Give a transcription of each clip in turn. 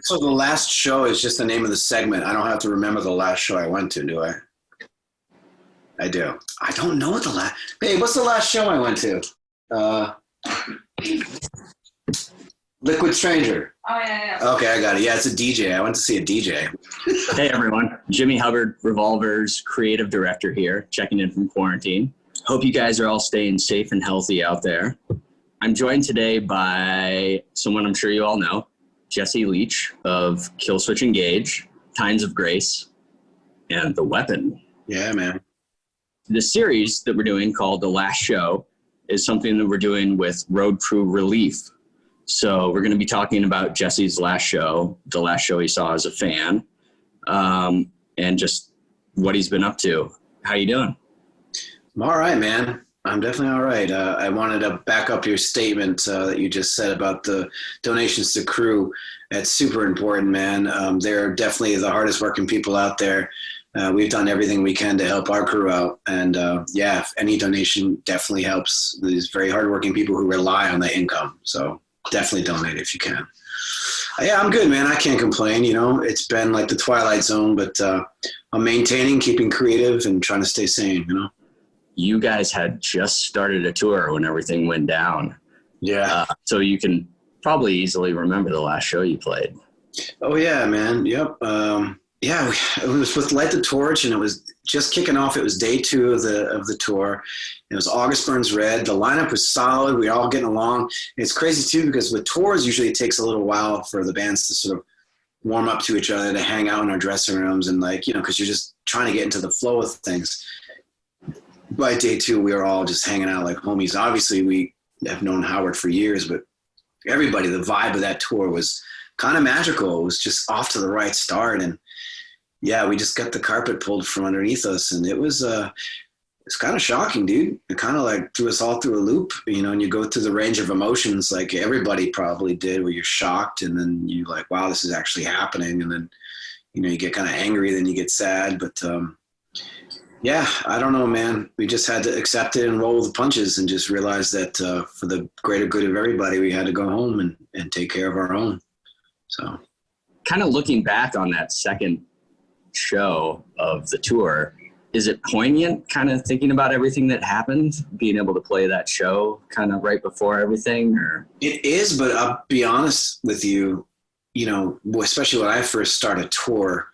So the last show is just the name of the segment. I don't have to remember the last show I went to, do I? I do. I don't know what the last. Hey, what's the last show I went to? Liquid Stranger. Oh, yeah. Okay, I got it. Yeah, it's a DJ. I went to see a DJ. Hey, everyone. Jimmy Hubbard, Revolver's creative director here, checking in from quarantine. Hope you guys are all staying safe and healthy out there. I'm joined today by someone I'm sure you all know, Jesse Leach of Killswitch Engage, Times of Grace, and The Weapon. Yeah, man. The series that we're doing called The Last Show is something that we're doing with Road Crew Relief. So we're going to be talking about Jesse's last show, the last show he saw as a fan, and just what he's been up to. How you doing? I'm all right, man. I'm definitely all right. I wanted to back up your statement that you just said about the donations to crew. That's super important, man. They're definitely the hardest working people out there. We've done everything we can to help our crew out. And yeah, any donation definitely helps these very hardworking people who rely on the income. So definitely donate if you can. Yeah, I'm good, man. I can't complain. You know, it's been like the Twilight Zone, but I'm maintaining, keeping creative and trying to stay sane, you know? You guys had just started a tour when everything went down. Yeah. So you can probably easily remember the last show you played. Oh, yeah, man. Yep. Yeah, it was with Light the Torch, and it was just kicking off. It was day 2 of the tour. It was August Burns Red. The lineup was solid. We were all getting along. And it's crazy, too, because with tours, usually it takes a little while for the bands to sort of warm up to each other, to hang out in our dressing rooms, and, like, you know, because you're just trying to get into the flow of things. By day 2, we were all just hanging out like homies. Obviously, we have known Howard for years, but everybody, the vibe of that tour was kind of magical. It was just off to the right start, and yeah, we just got the carpet pulled from underneath us, and it was it's kind of shocking, dude. It kind of like threw us all through a loop, you know, and you go through the range of emotions like everybody probably did, where you're shocked, and then you like, wow, this is actually happening, and then, you know, you get kind of angry, then you get sad, but yeah, I don't know, man. We just had to accept it and roll with the punches and just realize that for the greater good of everybody, we had to go home and take care of our own. So kind of looking back on that second show of the tour, is it poignant kind of thinking about everything that happened, being able to play that show kind of right before everything? Or it is, but I'll be honest with you, you know, especially when I first started a tour,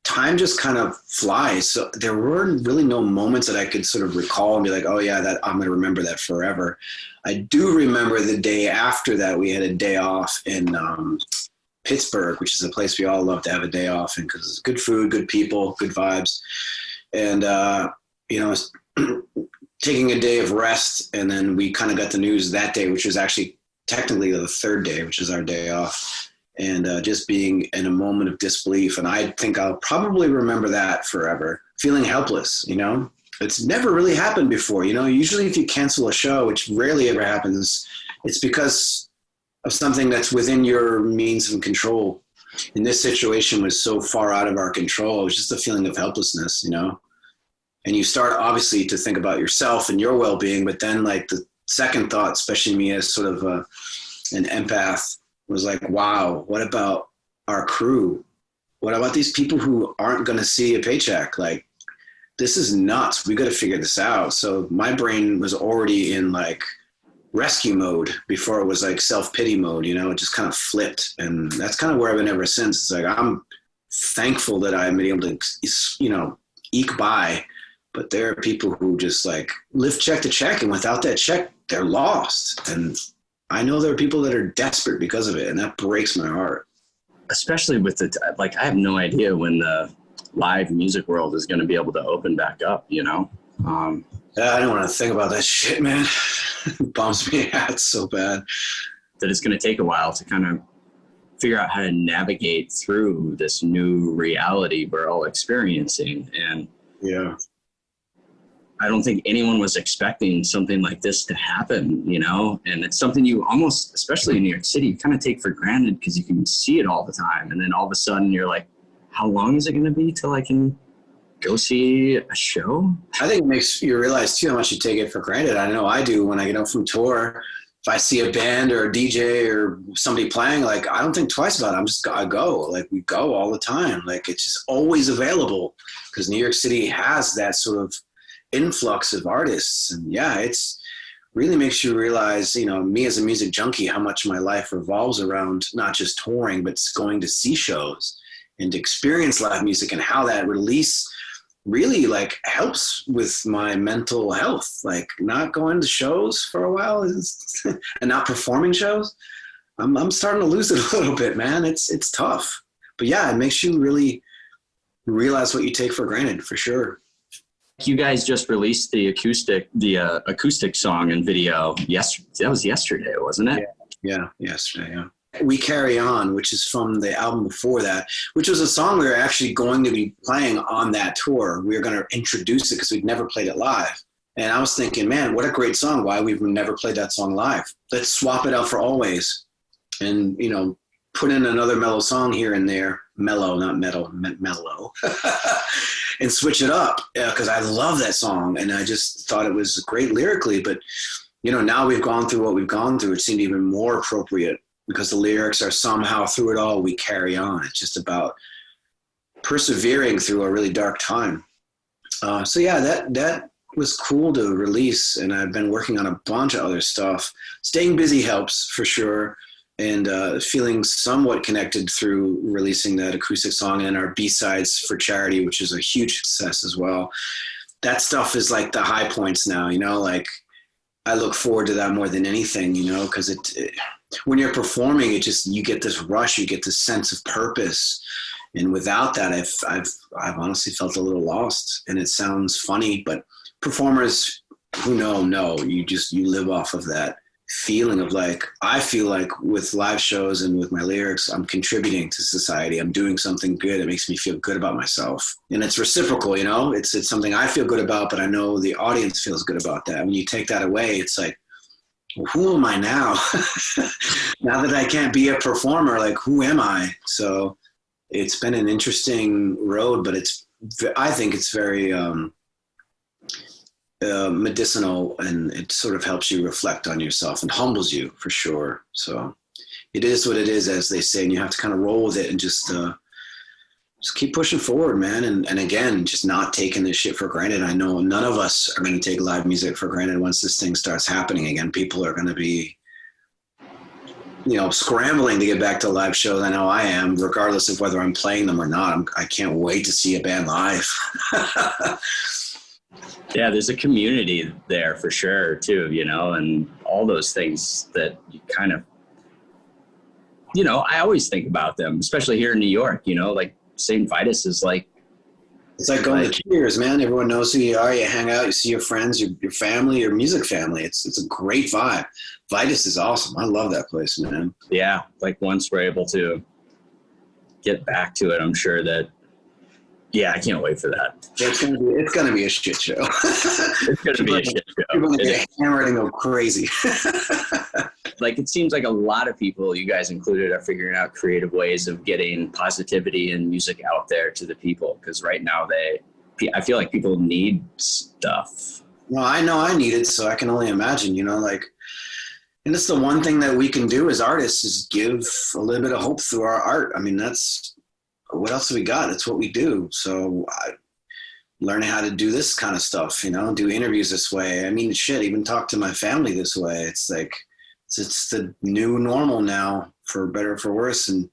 time just kind of flies. So there were really no moments that I could sort of recall and be like, oh yeah, that I'm going to remember that forever. I do remember the day after that, we had a day off in Pittsburgh, which is a place we all love to have a day off in because it's good food, good people, good vibes. And, you know, taking a day of rest. And then we kind of got the news that day, which was actually technically the 3rd day, which is our day off. And just being in a moment of disbelief. And I think I'll probably remember that forever. Feeling helpless, you know? It's never really happened before, you know? Usually if you cancel a show, which rarely ever happens, it's because of something that's within your means and control. And this situation was so far out of our control. It was just a feeling of helplessness, you know? And you start obviously to think about yourself and your well-being, but then like the second thought, especially me as sort of an empath, was like, wow, what about our crew? What about these people who aren't going to see a paycheck? Like, this is nuts. We got to figure this out. So my brain was already in like rescue mode before it was like self-pity mode, you know, it just kind of flipped. And that's kind of where I've been ever since. It's like, I'm thankful that I've been able to, you know, eke by, but there are people who just like live check to check. And without that check, they're lost. And I know there are people that are desperate because of it, and that breaks my heart. Especially with the, like, I have no idea when the live music world is going to be able to open back up, you know? Yeah, I don't want to think about that shit, man. It bums me out so bad. That it's going to take a while to kind of figure out how to navigate through this new reality we're all experiencing. And yeah, I don't think anyone was expecting something like this to happen, you know? And it's something you almost, especially in New York City, you kind of take for granted because you can see it all the time. And then all of a sudden you're like, how long is it going to be till I can go see a show? I think it makes you realize too how much you take it for granted. I know I do when I get home from tour. if I see a band or a DJ or somebody playing, like, I don't think twice about it. I go. Like, we go all the time. Like, it's just always available because New York City has that sort of influx of artists. And yeah, it's really makes you realize, you know, me as a music junkie, how much my life revolves around not just touring, but going to see shows and to experience live music, and how that release really like helps with my mental health. Like, not going to shows for a while and not performing shows, I'm starting to lose it a little bit, man. It's tough, but yeah, it makes you really realize what you take for granted, for sure. You guys just released the acoustic song and video yesterday. That was yesterday, wasn't it? Yeah, yesterday. Yeah. We Carry On, which is from the album before that, which was a song we were actually going to be playing on that tour. We were going to introduce it because we'd never played it live. And I was thinking, man, what a great song. Why we've never played that song live? Let's swap it out for Always and, you know, put in another mellow song here and there. Mellow, not metal, mellow. And switch it up, because I love that song. And I just thought it was great lyrically. But, you know, now we've gone through what we've gone through, it seemed even more appropriate, because the lyrics are somehow through it all, we carry on. It's just about persevering through a really dark time. So yeah, that was cool to release. And I've been working on a bunch of other stuff. Staying busy helps for sure. And feeling somewhat connected through releasing that acoustic song and our B-sides for charity, which is a huge success as well. That stuff is like the high points now, you know, like I look forward to that more than anything, you know, because it when you're performing, it just, you get this rush, you get this sense of purpose. And without that, I've honestly felt a little lost. And it sounds funny, but performers who know, you live off of that feeling of like, I feel like with live shows and with my lyrics, I'm contributing to society. I'm doing something good. It makes me feel good about myself. And it's reciprocal, you know, it's something I feel good about, but I know the audience feels good about that. When you take that away, it's like, well, who am I now? Now that I can't be a performer, like, who am I? So it's been an interesting road, but I think it's very medicinal, and it sort of helps you reflect on yourself and humbles you for sure. So it is what it is, as they say, and you have to kind of roll with it and just keep pushing forward, man. And again, just not taking this shit for granted. I know none of us are going to take live music for granted. Once this thing starts happening again, people are going to be, you know, scrambling to get back to live shows. I know I am, regardless of whether I'm playing them or not. I can't wait to see a band live. Yeah, there's a community there for sure too, you know, and all those things that you kind of, you know, I always think about them, especially here in New York, you know, like St. Vitus is like, it's like going to Cheers, man. Everyone knows who you are. You hang out, you see your friends, your family, your music family. It's a great vibe. Vitus is awesome. I love that place, man. Yeah, like once we're able to get back to it, I'm sure that, yeah, I can't wait for that. It's gonna be a shit show. It's gonna be a shit show. People are gonna get hammered and go crazy. Like, it seems like a lot of people, you guys included, are figuring out creative ways of getting positivity and music out there to the people. Because right now I feel like people need stuff. Well, I know I need it, so I can only imagine, you know, like, and it's the one thing that we can do as artists is give a little bit of hope through our art. I mean, what else have we got? It's what we do. So learning how to do this kind of stuff, you know, do interviews this way. I mean, shit, even talk to my family this way. It's like, it's the new normal now, for better or for worse, and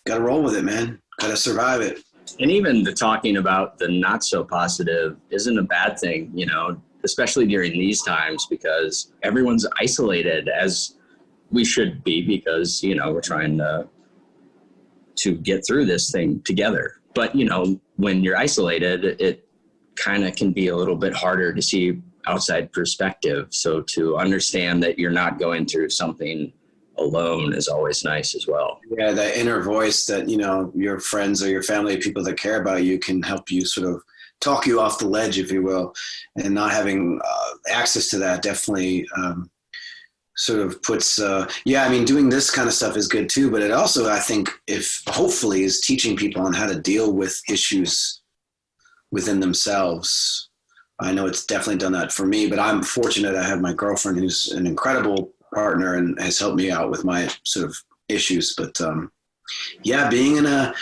got to roll with it, man. Got to survive it. And even the talking about the not so positive isn't a bad thing, you know, especially during these times, because everyone's isolated, as we should be, because, you know, we're trying to get through this thing together. But, you know, when you're isolated, it kind of can be a little bit harder to see outside perspective. So to understand that you're not going through something alone is always nice as well. Yeah, that inner voice that, you know, your friends or your family, people that care about you, can help you sort of talk you off the ledge, if you will. And not having access to that definitely sort of puts, I mean, doing this kind of stuff is good too, but it also, I think, hopefully is teaching people on how to deal with issues within themselves. I know it's definitely done that for me, but I'm fortunate I have my girlfriend who's an incredible partner and has helped me out with my sort of issues. But yeah, being in a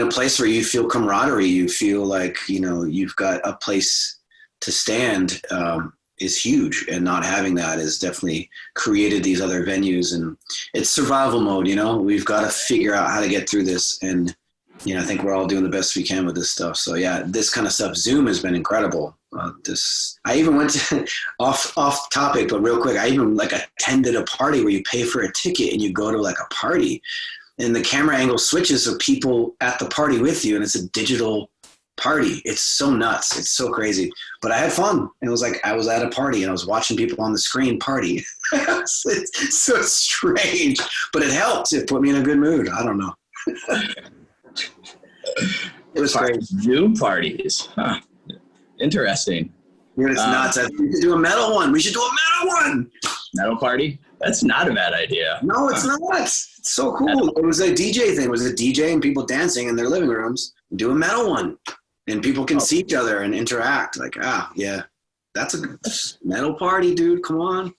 place where you feel camaraderie, you feel like, you know, you've got a place to stand, is huge. And not having that has definitely created these other venues, and it's survival mode. You know, we've got to figure out how to get through this. And, you know, I think we're all doing the best we can with this stuff. So yeah, this kind of stuff, Zoom has been incredible. I even went to, off topic, but real quick, I even like attended a party where you pay for a ticket and you go to like a party, and the camera angle switches so people at the party with you, and it's a digital party. It's so nuts. It's so crazy. But I had fun. It was like I was at a party and I was watching people on the screen party. It's so strange, but it helped. It put me in a good mood. I don't know. It was great. Zoom parties. Huh. Interesting. Dude, it's nuts. I think we should do a metal one. We should do a metal one. Metal party? That's not a bad idea. No, it's not. It's so cool. It was a DJ thing. It was a DJ and people dancing in their living rooms. Do a metal one. And people can see each other and interact. Like, yeah, that's a good metal party, dude. Come on.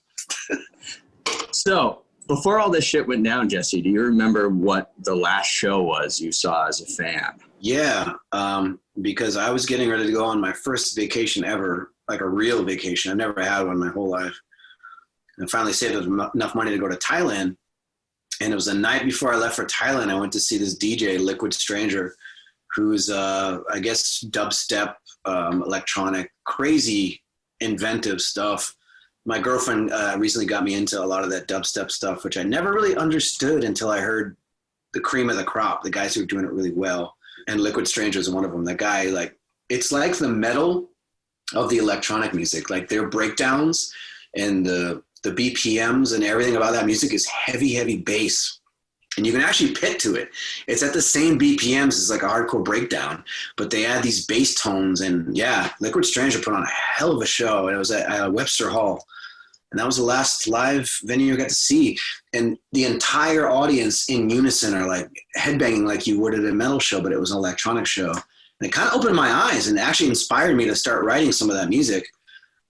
So, before all this shit went down, Jesse, do you remember what the last show was you saw as a fan? Yeah, because I was getting ready to go on my first vacation ever, like a real vacation. I've never had one my whole life. And I finally saved enough money to go to Thailand. And it was the night before I left for Thailand. I went to see this DJ, Liquid Stranger, who's, I guess, dubstep, electronic, crazy, inventive stuff. My girlfriend recently got me into a lot of that dubstep stuff, which I never really understood until I heard the cream of the crop, the guys who were doing it really well. And Liquid Stranger is one of them. That guy, like, it's like the metal of the electronic music. Like, their breakdowns and the BPMs and everything about that music is heavy, heavy bass. And you can actually pit to it. It's at the same BPMs as like a hardcore breakdown, but they add these bass tones. And yeah, Liquid Stranger put on a hell of a show. And it was at Webster Hall. And that was the last live venue I got to see. And the entire audience in unison are like headbanging like you would at a metal show, but it was an electronic show. And it kind of opened my eyes and actually inspired me to start writing some of that music.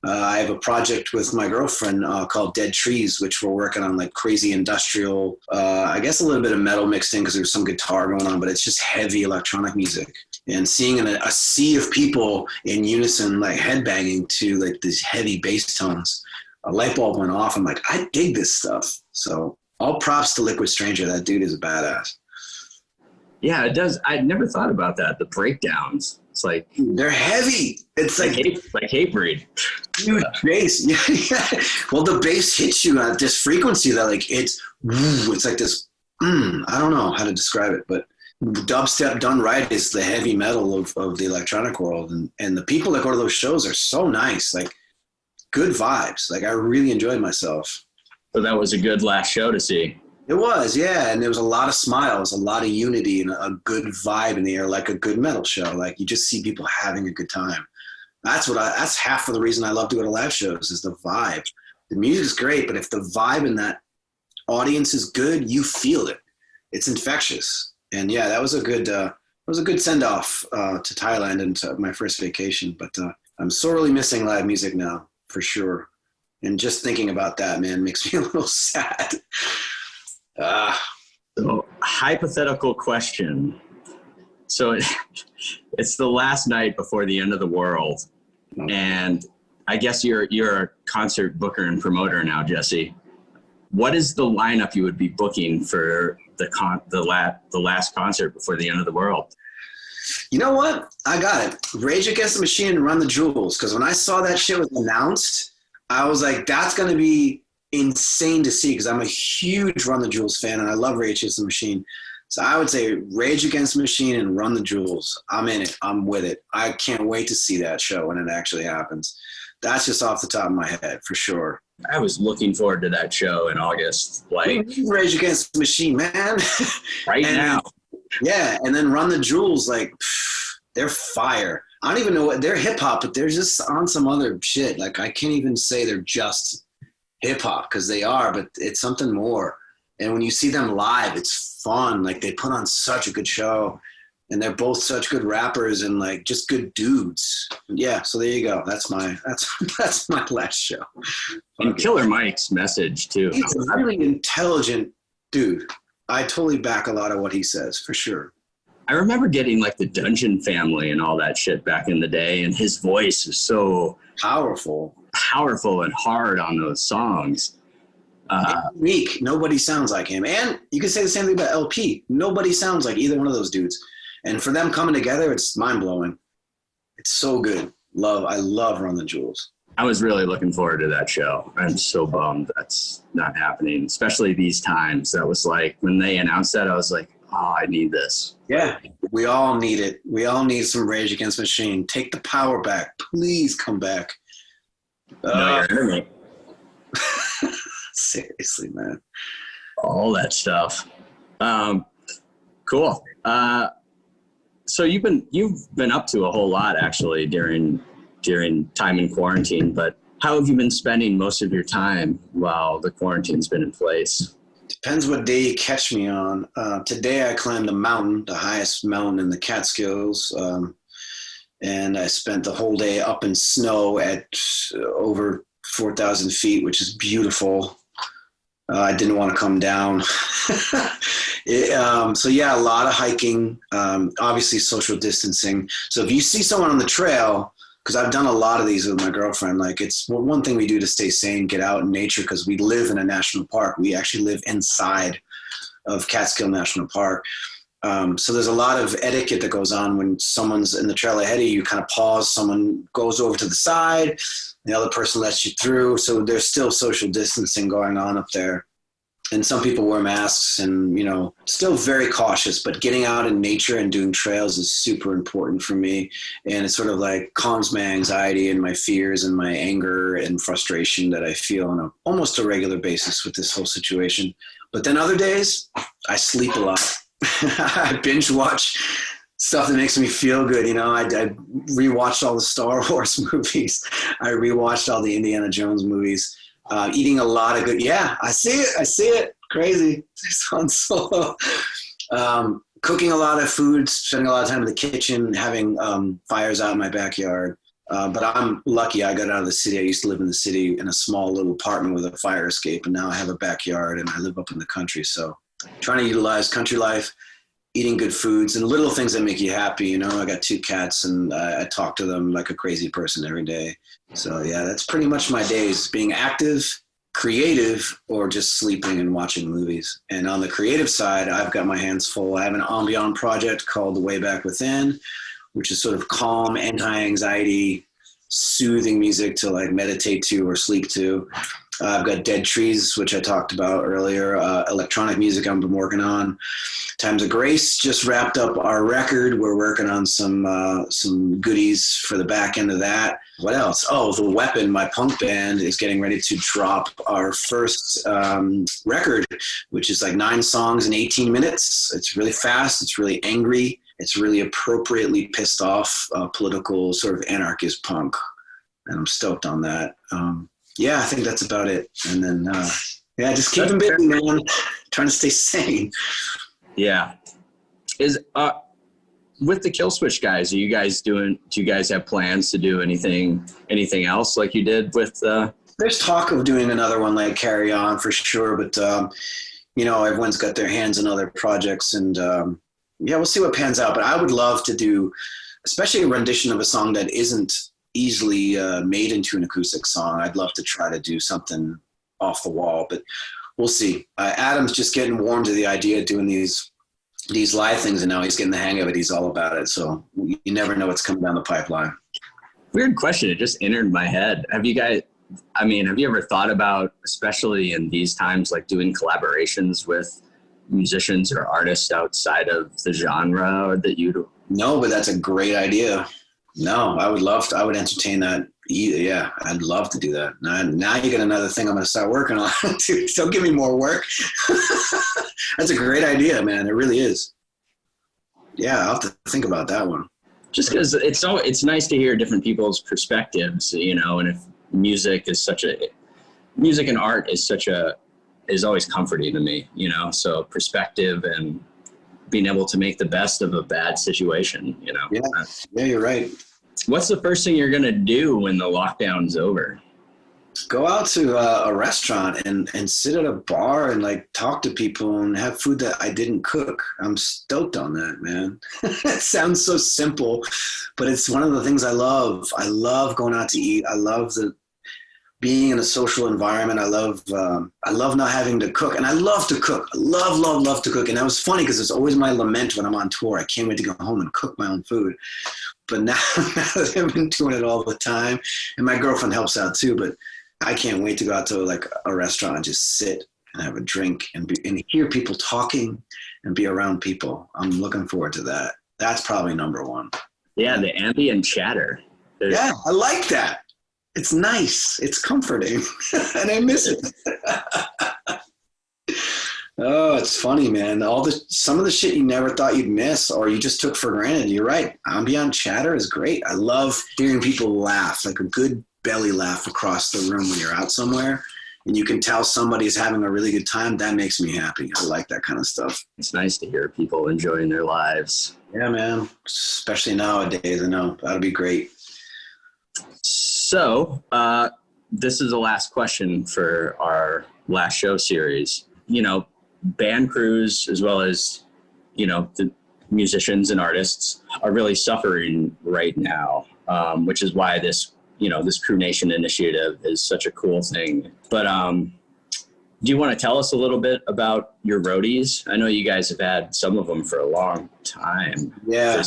I have a project with my girlfriend called Dead Trees, which we're working on, like crazy industrial, I guess a little bit of metal mixed in because there's some guitar going on, but it's just heavy electronic music. And seeing a sea of people in unison, like headbanging to like these heavy bass tones, a light bulb went off. I'm like, I dig this stuff. So all props to Liquid Stranger. That dude is a badass. Yeah, it does. I never thought about that. The breakdowns. It's like they're heavy. It's like Hatebreed. Huge bass. Yeah. Well, the bass hits you at this frequency that like it's like this. I don't know how to describe it, but dubstep done right is the heavy metal of the electronic world, and the people that go to those shows are so nice. Like good vibes. Like I really enjoyed myself. So that was a good last show to see. It was, yeah, and there was a lot of smiles, a lot of unity, and a good vibe in the air, like a good metal show. Like you just see people having a good time. That's half of the reason I love to go to live shows is the vibe. The music's great, but if the vibe in that audience is good, you feel it. It's infectious. And yeah, that was a good send off to Thailand and to my first vacation. But I'm sorely missing live music now, for sure. And just thinking about that, man, makes me a little sad. So, hypothetical question. So it's the last night before the end of the world. And I guess you're a concert booker and promoter now, Jesse. What is the lineup you would be booking for the last concert before the end of the world? You know what? I got it. Rage Against the Machine and Run the Jewels. Because when I saw that shit was announced, I was like, that's going to be insane to see, because I'm a huge Run the Jewels fan and I love Rage Against the Machine. So I would say Rage Against the Machine and Run the Jewels. I'm in it. I'm with it. I can't wait to see that show when it actually happens. That's just off the top of my head for sure. I was looking forward to that show in August. Like Rage Against the Machine, man. Now. Yeah, and then Run the Jewels, like they're fire. I don't even know what they're hip hop, but they're just on some other shit. Like I can't even say they're just hip hop because they are, but it's something more. And when you see them live, it's fun. Like they put on such a good show. and they're both such good rappers and like just good dudes. Yeah, so there you go. That's my last show. And Killer Mike's message too. He's a really intelligent dude. I totally back a lot of what he says, for sure. I remember getting like the Dungeon Family and all that shit back in the day, and his voice is so powerful and hard on those songs. Unique. Nobody sounds like him. And you can say the same thing about LP. Nobody sounds like either one of those dudes. And for them coming together, it's mind-blowing. It's so good. I love Run the Jewels. I was really looking forward to that show. I'm so bummed that's not happening, especially these times. That was like, when they announced that, I was like, oh, I need this. Yeah, we all need it. We all need some Rage Against the Machine. Take the power back. Please come back. No, you're enemy. Seriously, man. All that stuff. Cool. So you've been up to a whole lot actually during time in quarantine, but how have you been spending most of your time while the quarantine's been in place? Depends what day you catch me on. Today I climbed a mountain, the highest mountain in the Catskills, and I spent the whole day up in snow at over 4,000 feet, which is beautiful. I didn't want to come down. So yeah, a lot of hiking, obviously social distancing. So if you see someone on the trail, because I've done a lot of these with my girlfriend, like it's one thing we do to stay sane, get out in nature, because we live in a national park. We actually live inside of Catskill National Park. So there's a lot of etiquette that goes on when someone's in the trail ahead of you. You kind of pause, someone goes over to the side, the other person lets you through. So there's still social distancing going on up there. And some people wear masks and, still very cautious, but getting out in nature and doing trails is super important for me. And it sort of like calms my anxiety and my fears and my anger and frustration that I feel on almost a regular basis with this whole situation. But then other days, I sleep a lot. I binge watch stuff that makes me feel good. I rewatched all the Star Wars movies. I rewatched all the Indiana Jones movies. Eating a lot of good. Yeah, I see it. Crazy. Han Solo. Cooking a lot of food, spending a lot of time in the kitchen, having fires out in my backyard. But I'm lucky. I got out of the city. I used to live in the city in a small little apartment with a fire escape, and now I have a backyard and I live up in the country. So trying to utilize country life, eating good foods, and little things that make you happy. I got 2 cats, and I talk to them like a crazy person every day. So yeah, that's pretty much my days, being active, creative, or just sleeping and watching movies. And on the creative side, I've got my hands full. I have an ambient project called The Way Back Within, which is sort of calm, anti-anxiety, soothing music to like meditate to or sleep to. I've got Dead Trees, which I talked about earlier, electronic music I've been working on. Times of Grace just wrapped up our record. We're working on some goodies for the back end of that. What else? Oh, The Weapon, my punk band, is getting ready to drop our first record, which is like 9 songs in 18 minutes. It's really fast. It's really angry. It's really appropriately pissed off political sort of anarchist punk. And I'm stoked on that. Yeah, I think that's about it. And then, just keep them busy, man. Trying to stay sane. Yeah. Is with the Killswitch guys, do you guys have plans to do anything else like you did with There's talk of doing another one like Carry On for sure, but everyone's got their hands in other projects, and we'll see what pans out. But I would love to do especially a rendition of a song that isn't easily made into an acoustic song. I'd love to try to do something off the wall, but we'll see. Adam's just getting warm to the idea of doing these live things, and now he's getting the hang of it. He's all about it. So you never know what's coming down the pipeline. Weird question. It just entered my head. Have you ever thought about, especially in these times, like doing collaborations with musicians or artists outside of the genre that you do? No, but that's a great idea. No, I would entertain that. Yeah, I'd love to do that. Now you get another thing I'm going to start working on. Don't give me more work. That's a great idea, man. It really is. Yeah, I'll have to think about that one. Just because it's nice to hear different people's perspectives, and if music and art is always comforting to me, so perspective and being able to make the best of a bad situation, you know? Yeah, you're right. What's the first thing you're going to do when the lockdown's over? Go out to a restaurant and sit at a bar and like talk to people and have food that I didn't cook. I'm stoked on that, man. It sounds so simple, but it's one of the things I love. I love going out to eat. I love being in a social environment. I love not having to cook, and I love to cook. I love to cook. And that was funny because it's always my lament when I'm on tour. I can't wait to go home and cook my own food. But now that I've been doing it all the time, and my girlfriend helps out too, but I can't wait to go out to like a restaurant and just sit and have a drink and hear people talking and be around people. I'm looking forward to that. That's probably number one. Yeah, the ambient chatter. Yeah, I like that. It's nice. It's comforting. And I miss it. Oh, it's funny, man. Some of the shit you never thought you'd miss or you just took for granted. You're right. Ambient chatter is great. I love hearing people laugh, like a good belly laugh across the room when you're out somewhere and you can tell somebody's having a really good time. That makes me happy. I like that kind of stuff. It's nice to hear people enjoying their lives. Yeah, man. Especially nowadays. I know that'll be great. So, this is the last question for our last show series. You know, band crews, as well as, you know, the musicians and artists are really suffering right now, which is why this Crew Nation initiative is such a cool thing. But do you want to tell us a little bit about your roadies? I know you guys have had some of them for a long time. Yeah.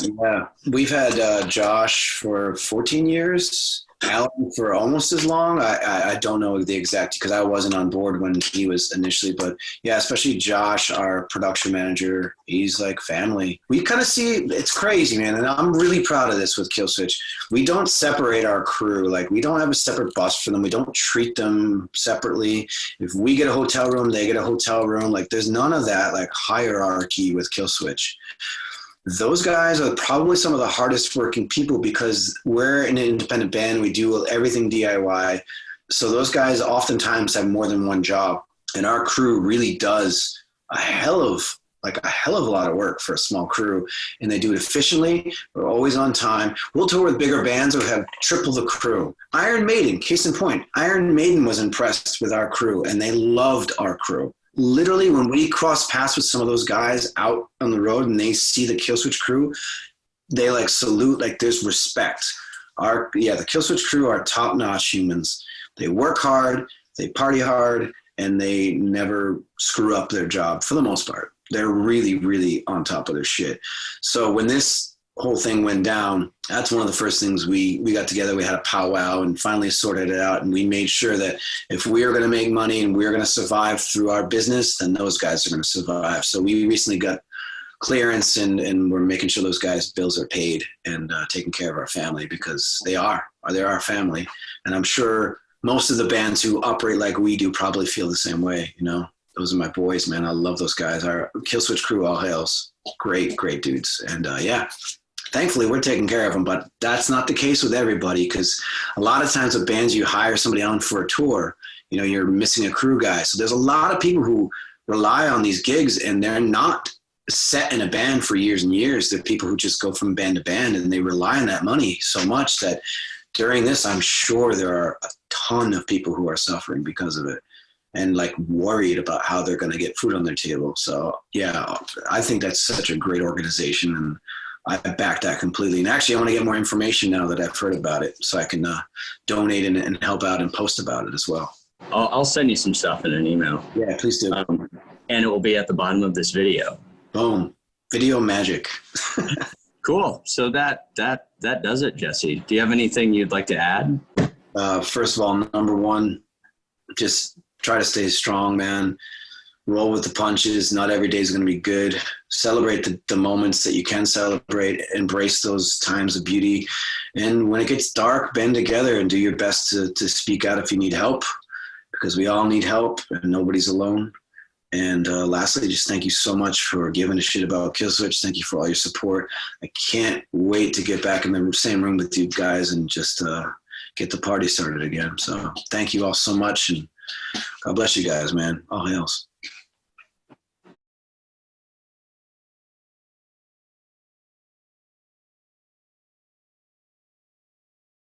We've had Josh for 14 years. Alan for almost as long. I don't know the exact, because I wasn't on board when he was initially, but yeah, especially Josh, our production manager, he's like family. We kind of see, it's crazy, man, and I'm really proud of this with Killswitch. We don't separate our crew. Like, we don't have a separate bus for them. We don't treat them separately. If we get a hotel room, they get a hotel room. Like, there's none of that like hierarchy with Killswitch. Those guys are probably some of the hardest working people because we're an independent band. We do everything DIY. So those guys oftentimes have more than one job. And our crew really does a hell of a lot of work for a small crew. And they do it efficiently. We're always on time. We'll tour with bigger bands or have triple the crew. Iron Maiden, case in point, Iron Maiden was impressed with our crew and they loved our crew. Literally, when we cross paths with some of those guys out on the road and they see the Killswitch crew, they like salute, like there's respect. The Killswitch crew are top-notch humans. They work hard, they party hard, and they never screw up their job for the most part. They're really, really on top of their shit. So when this whole thing went down, that's one of the first things we got together. We had a powwow and finally sorted it out. And we made sure that if we are going to make money and we're going to survive through our business, then those guys are going to survive. So we recently got clearance and we're making sure those guys' bills are paid and taking care of our family because they're our family. And I'm sure most of the bands who operate like we do probably feel the same way. You know, those are my boys, man. I love those guys. Our Killswitch crew, all hails. Great dudes. And thankfully we're taking care of them, but that's not the case with everybody because a lot of times with bands, you hire somebody on for a tour, you know, you're missing a crew guy. So there's a lot of people who rely on these gigs and they're not set in a band for years and years. They're people who just go from band to band and they rely on that money so much that during this, I'm sure there are a ton of people who are suffering because of it and like worried about how they're going to get food on their table. So yeah, I think that's such a great organization and I back that completely. And actually, I want to get more information now that I've heard about it so I can donate and help out and post about it as well. I'll send you some stuff in an email. Yeah, please do. And it will be at the bottom of this video. Boom. Video magic. Cool. So that does it, Jesse. Do you have anything you'd like to add? First of all, number one, just try to stay strong, man. Roll with the punches. Not every day is going to be good. Celebrate the moments that you can celebrate. Embrace those times of beauty. And when it gets dark, band together and do your best to speak out if you need help, because we all need help and nobody's alone. And lastly, just thank you so much for giving a shit about Killswitch. Thank you for all your support. I can't wait to get back in the same room with you guys and just get the party started again. So thank you all so much. And God bless you guys, man. All hails.